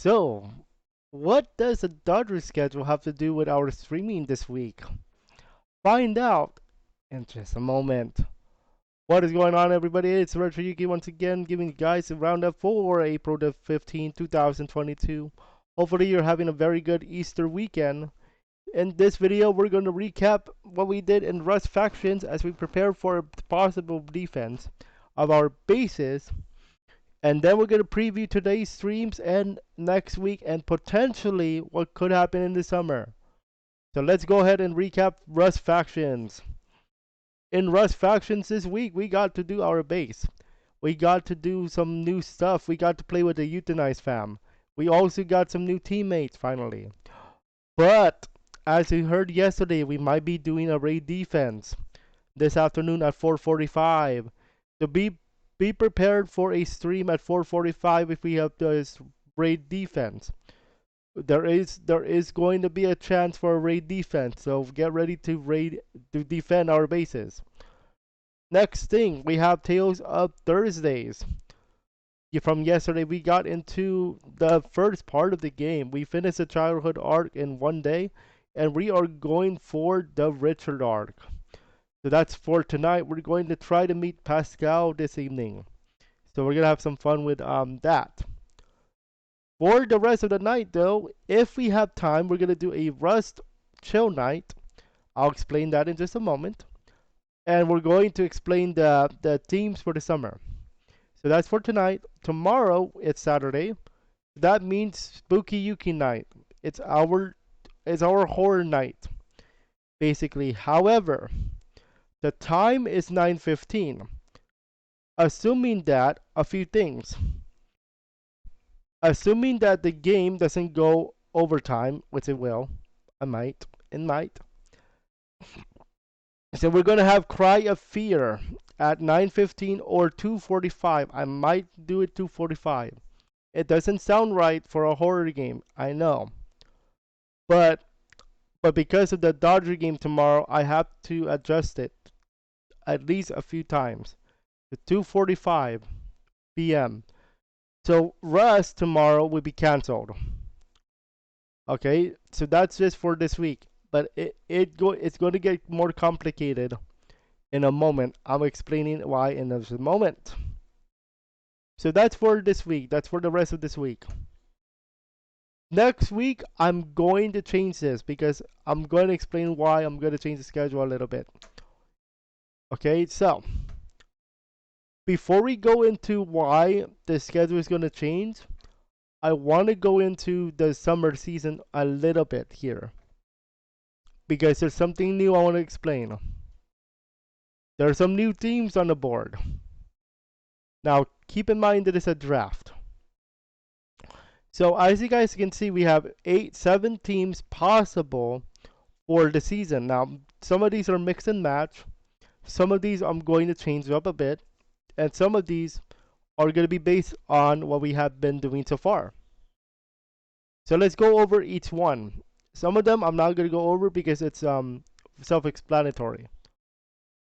So, what does the Dodgers schedule have to do with our streaming this week? Find out in just a moment. What is going on, everybody? It's RetroYuuki once again, giving you guys a roundup for April the 15th, 2022. Hopefully, you're having a very good Easter weekend. In this video, we're going to recap what we did in Rust Factions as we prepare for a possible defense of our bases. And then we're going to preview today's streams and next week and potentially what could happen in the summer. So let's go ahead and recap Rust Factions. In Rust Factions this week, we got to do our base. We got to do some new stuff. We got to play with the Euthanize fam. We also got some new teammates finally. But as you heard yesterday, we might be doing a raid defense this afternoon at 4:45. So be prepared for a stream at 4:45 if we have this raid defense. There is going to be a chance for a raid defense, so get ready to defend our bases. Next thing, we have Tales of Thursdays. From yesterday, we got into the first part of the game. We finished the childhood arc in one day, and we are going for the Richard arc. So that's for tonight. We're going to try to meet Pascal this evening. So we're going to have some fun with that. For the rest of the night, though, if we have time, we're going to do a Rust chill night. I'll explain that in just a moment. And we're going to explain the themes for the summer. So that's for tonight. Tomorrow, it's Saturday. That means Spooky Yuki night. It's our horror night, basically. However, the time is 9:15. Assuming that a few things. Assuming that the game doesn't go overtime, which it will, it might. So we're gonna have Cry of Fear at 9:15 or 2:45. I might do it 2:45. It doesn't sound right for a horror game, I know, but because of the Dodger game tomorrow, I have to adjust it at least a few times to 2:45 p.m. So Rust tomorrow will be canceled. Okay, so that's just for this week. But it's going to get more complicated in a moment. I'm explaining why in a moment. So that's for this week. That's for the rest of this week. Next week, I'm going to change this because I'm going to explain why I'm going to change the schedule a little bit. Okay, so before we go into why the schedule is going to change, I want to go into the summer season a little bit here because there's something new I want to explain. There are some new teams on the board. Now, keep in mind that it's a draft. So as you guys can see, we have 7 teams possible for the season. Now, some of these are mix and match. Some of these I'm going to change up a bit. And some of these are going to be based on what we have been doing so far. So let's go over each one. Some of them I'm not going to go over because it's self-explanatory.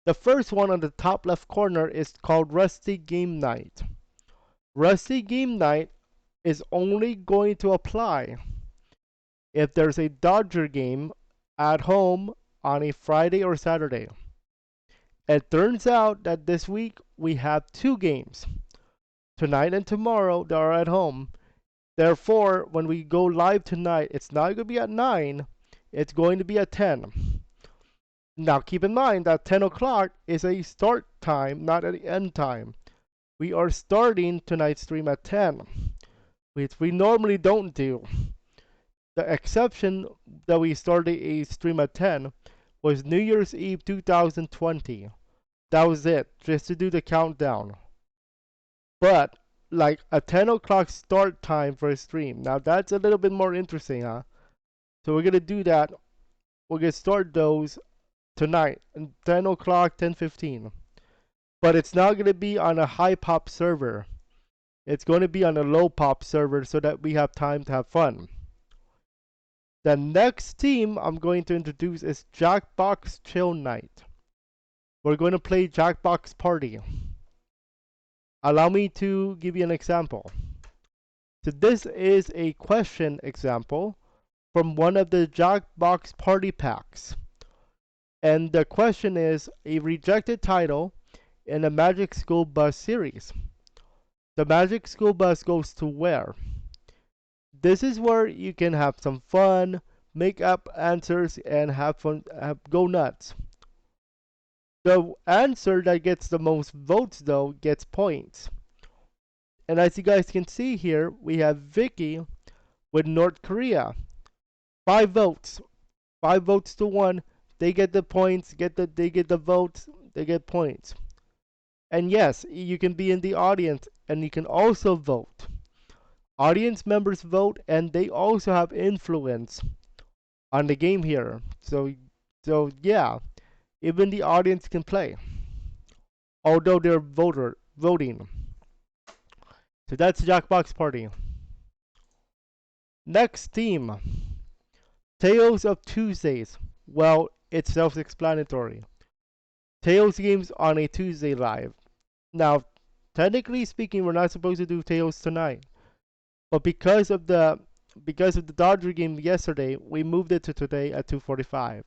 The first one on the top left corner is called Rusty Game Night. Rusty Game Night is only going to apply if there's a Dodger game at home on a Friday or Saturday. It turns out that this week we have 2 games, tonight and tomorrow, that are at home. Therefore, when we go live tonight, it's not going to be at 9, it's going to be at 10. Now keep in mind that 10 o'clock is a start time, not an end time. We are starting tonight's stream at 10, which we normally don't do. The exception that we started a stream at 10 was New Year's Eve 2020. That was it, just to do the countdown. But like a 10 o'clock start time for a stream. Now that's a little bit more interesting, huh? So we're gonna do that. We're gonna start those tonight, 10 o'clock, 10:15. But it's not gonna be on a high pop server. It's going to be on a low pop server so that we have time to have fun. The next team I'm going to introduce is Jackbox Chill Night. We're going to play Jackbox Party. Allow me to give you an example. So this is a question example from one of the Jackbox Party Packs. And the question is a rejected title in the Magic School Bus series. The Magic School Bus goes to where? This is where you can have some fun, make up answers, and have fun, go nuts. The answer that gets the most votes, though, gets points. And as you guys can see here, we have Vicky with North Korea. 5 votes. 5 votes to 1. They get the points, they get the votes, they get points. And yes, you can be in the audience and you can also vote. Audience members vote and they also have influence on the game here. So yeah, even the audience can play. Although they're voting. So that's Jackbox Party. Next team. Tales of Tuesdays. Well, it's self-explanatory. Tales games on a Tuesday live. Now, technically speaking, we're not supposed to do Tales tonight. But because of the Dodger game yesterday, we moved it to today at 2:45.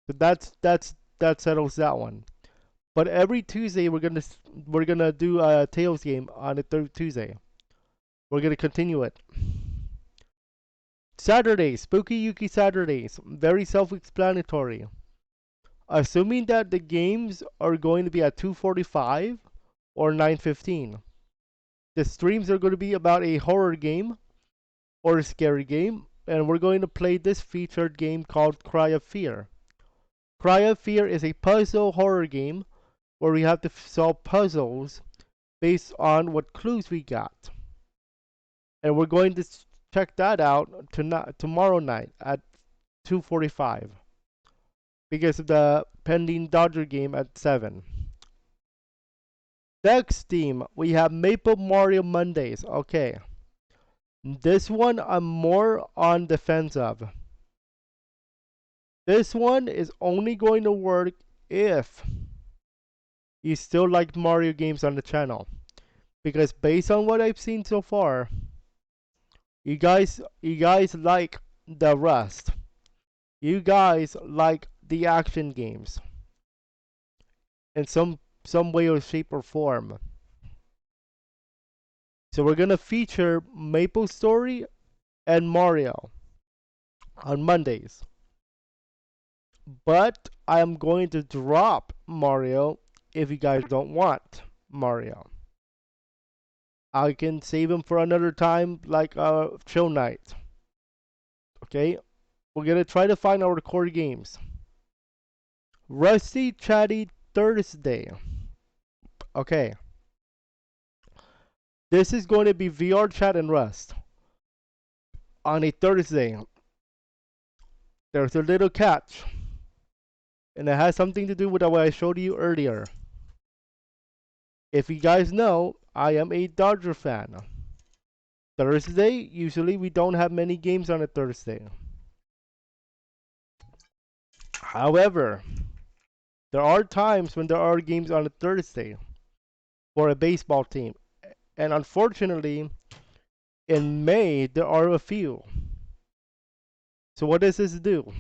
So that settles that one. But every Tuesday we're gonna do a Tales game on the third Tuesday. We're gonna continue it. Saturdays, Spooky Yuki Saturdays, very self-explanatory. Assuming that the games are going to be at 2:45 or 9:15. The streams are going to be about a horror game or a scary game, and we're going to play this featured game called Cry of Fear. Cry of Fear is a puzzle horror game where we have to solve puzzles based on what clues we got. And we're going to check that out tomorrow night at 2:45 because of the pending Dodger game at 7. Next team, we have Maple Mario Mondays. Okay. This one I'm more on the fence of. This one is only going to work if you still like Mario games on the channel. Because based on what I've seen so far, you guys like the Rust. You guys like the action games in some way or shape or form. So we're gonna feature Maple Story and Mario on Mondays. But I am going to drop Mario if you guys don't want Mario. I can save him for another time, like a chill night. Okay, we're gonna try to find our core games. Rusty Chatty Thursday. Okay, this is going to be VR chat and Rust on a Thursday. There's a little catch, and it has something to do with what I showed you earlier. If you guys know, I am a Dodger fan. Thursday, usually we don't have many games on a Thursday. However, there are times when there are games on a Thursday for a baseball team. And unfortunately, in May, there are a few. So what does this do?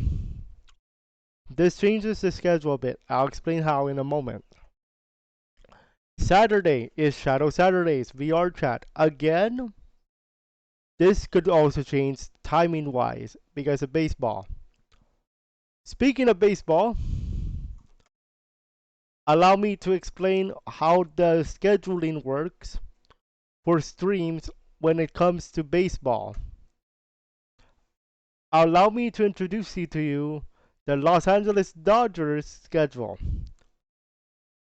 This changes the schedule a bit. I'll explain how in a moment. Saturday is Shadow Saturdays, VR chat. Again, this could also change timing wise because of baseball. Speaking of baseball, allow me to explain how the scheduling works for streams when it comes to baseball. Allow me to introduce to you the Los Angeles Dodgers schedule.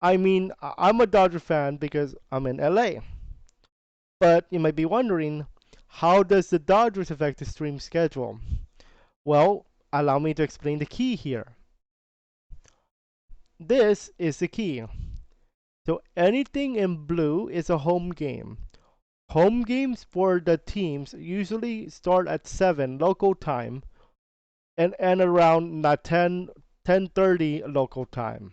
I mean, I'm a Dodger fan because I'm in LA. But you might be wondering, how does the Dodgers affect the stream schedule? Well, allow me to explain the key here. This is the key. So anything in blue is a home game. Home games for the teams usually start at 7 local time and end around 10:30 local time.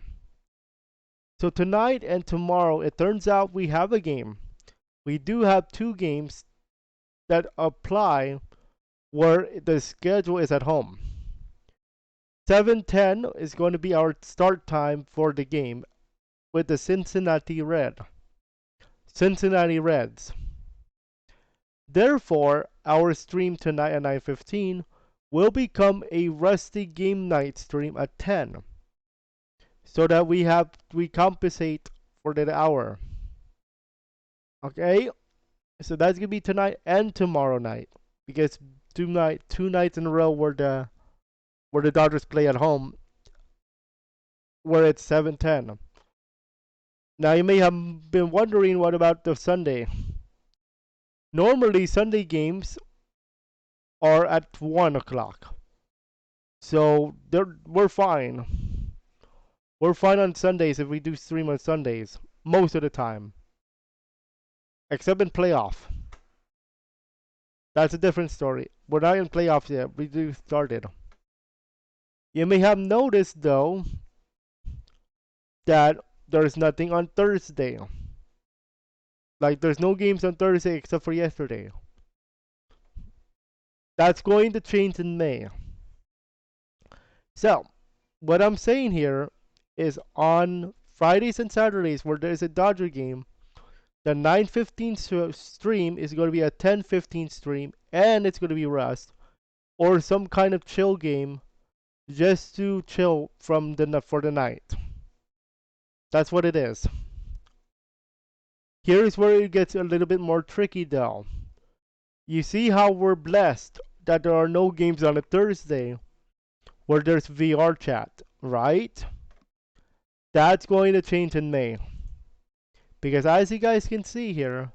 So tonight and tomorrow, it turns out we have a game. We do have 2 games that apply where the schedule is at home. 7:10 is going to be our start time for the game with the Cincinnati Reds. Therefore, our stream tonight at 9:15 will become a Rusty Game Night stream at 10, so that we compensate for that hour. Okay, so that's gonna be tonight and tomorrow night because two nights in a row where the Dodgers play at home, where it's 7:10. Now you may have been wondering, what about the Sunday? Normally Sunday games are at 1 o'clock, so we're fine. We're fine on Sundays if we do stream on Sundays most of the time, except in playoff. That's a different story. We're not in playoffs yet. We just started. You may have noticed though that there's nothing on Thursday. Like there's no games on Thursday except for yesterday. That's going to change in May. So, what I'm saying here is on Fridays and Saturdays where there's a Dodger game, the 9:15 stream is going to be a 10:15 stream, and it's going to be Rust or some kind of chill game, just to chill from for the night. That's what it is. Here's where it gets a little bit more tricky though. You see how we're blessed that there are no games on a Thursday where there's VR chat, right? That's going to change in May. Because as you guys can see here,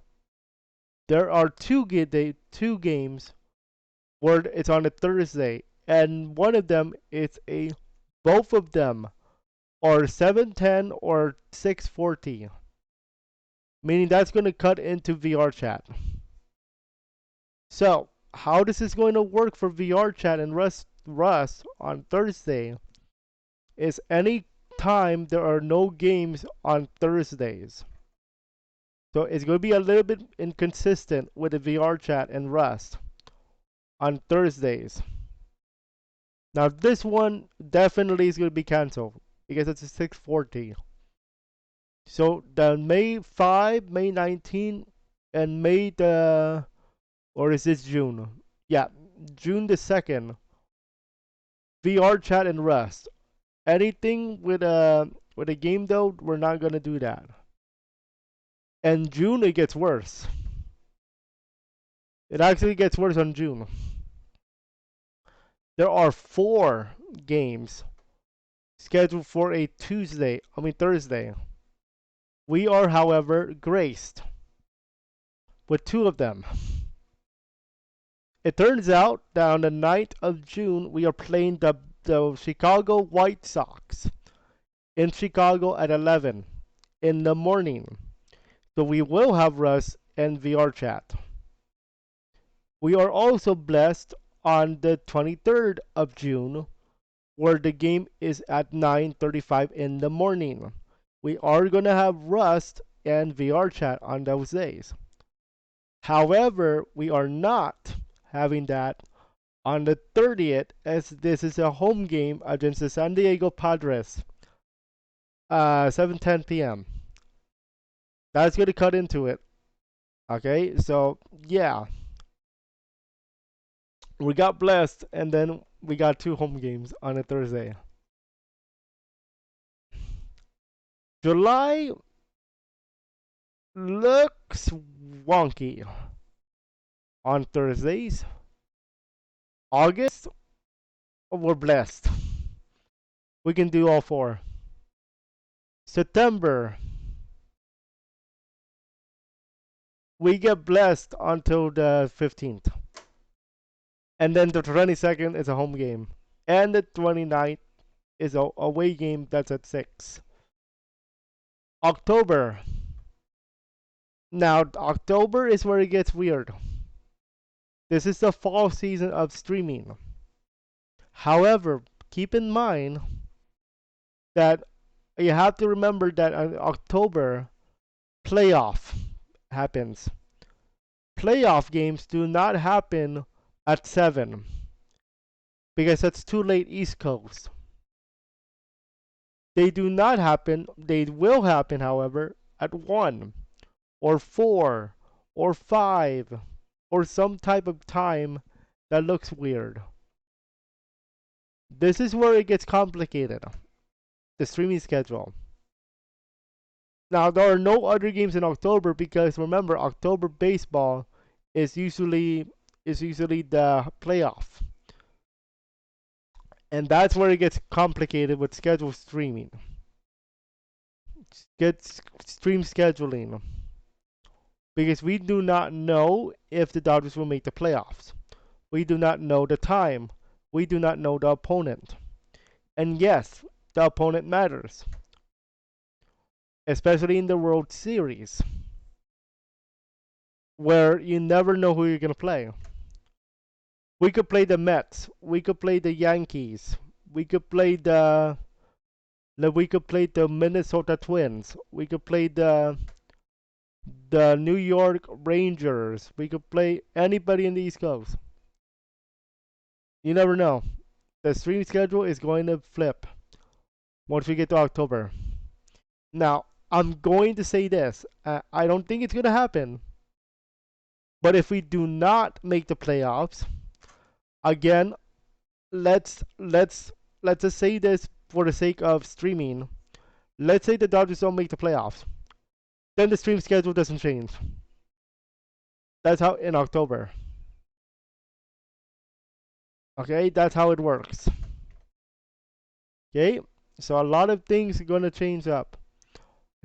there are two games where it's on a Thursday, and one of them is both of them are 7:10 or 6:40, meaning that's going to cut into VR chat. So how this is going to work for VR chat and Rust on Thursday is any time there are no games on Thursdays. So it's going to be a little bit inconsistent with the VR chat and Rust on Thursdays. Now this one definitely is going to be canceled because it's a 6:40. So the May 5, May 19, and or is this June? Yeah, June the 2nd. VR chat and Rust. Anything with a game though, we're not gonna do that. And June it gets worse. It actually gets worse on June. There are 4 games scheduled for a Thursday. We are, however, graced with 2 of them. It turns out that on the 9th of June, we are playing the Chicago White Sox in Chicago at 11 in the morning. So we will have Russ and VR chat. We are also blessed on the 23rd of June, where the game is at 9:35 in the morning. We are going to have Rust and VR chat on those days. However, we are not having that on the 30th, as this is a home game against the San Diego Padres. 7:10 p.m. That's going to cut into it. Okay, so yeah. We got blessed, and then we got 2 home games on a Thursday. July looks wonky on Thursdays. August, we're blessed. We can do all 4. September, we get blessed until the 15th. And then the 22nd is a home game. And the 29th is a away game that's at 6. October. Now, October is where it gets weird. This is the fall season of streaming. However, keep in mind that you have to remember that in October, playoff happens. playoff games do not happen at 7 because that's too late East Coast. They do not happen, they will happen, however, at 1 or 4 or 5 or some type of time that looks weird. This is where it gets complicated, the streaming schedule. Now, there are no other games in October because remember, October baseball is usually the playoff. And that's where it gets complicated with schedule streaming. Gets stream scheduling. Because we do not know if the Dodgers will make the playoffs. We do not know the time. We do not know the opponent. And yes, the opponent matters. Especially in the World Series, where you never know who you're going to play. We could play the Mets. We could play the Yankees. We could play the Minnesota Twins. We could play the New York Rangers. We could play anybody in the East Coast. You never know. The stream schedule is going to flip once we get to October. Now, I'm going to say this. I don't think it's going to happen. But if we do not make the playoffs, again, let's just say this for the sake of streaming. Let's say the Dodgers don't make the playoffs. Then the stream schedule doesn't change. That's how in October. Okay, that's how it works. Okay, so a lot of things are gonna change up,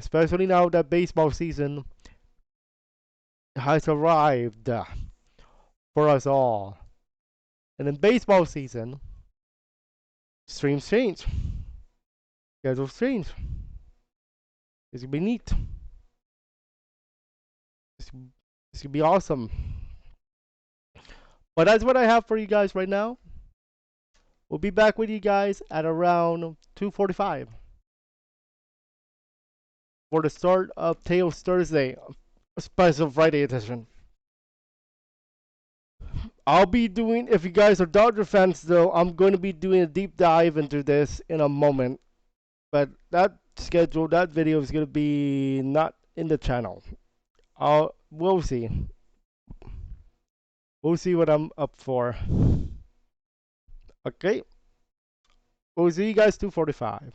especially now that baseball season has arrived for us all. And in baseball season, streams change, schedules change. It's gonna be neat. It's gonna be awesome. But that's what I have for you guys right now. We'll be back with you guys at around 2:45 for the start of Tales Thursday, a special Friday edition. I'll be doing, if you guys are Dodger fans though, I'm going to be doing a deep dive into this in a moment. But that schedule, that video is going to be not in the channel. We'll see. We'll see what I'm up for. Okay. We'll see you guys 2:45.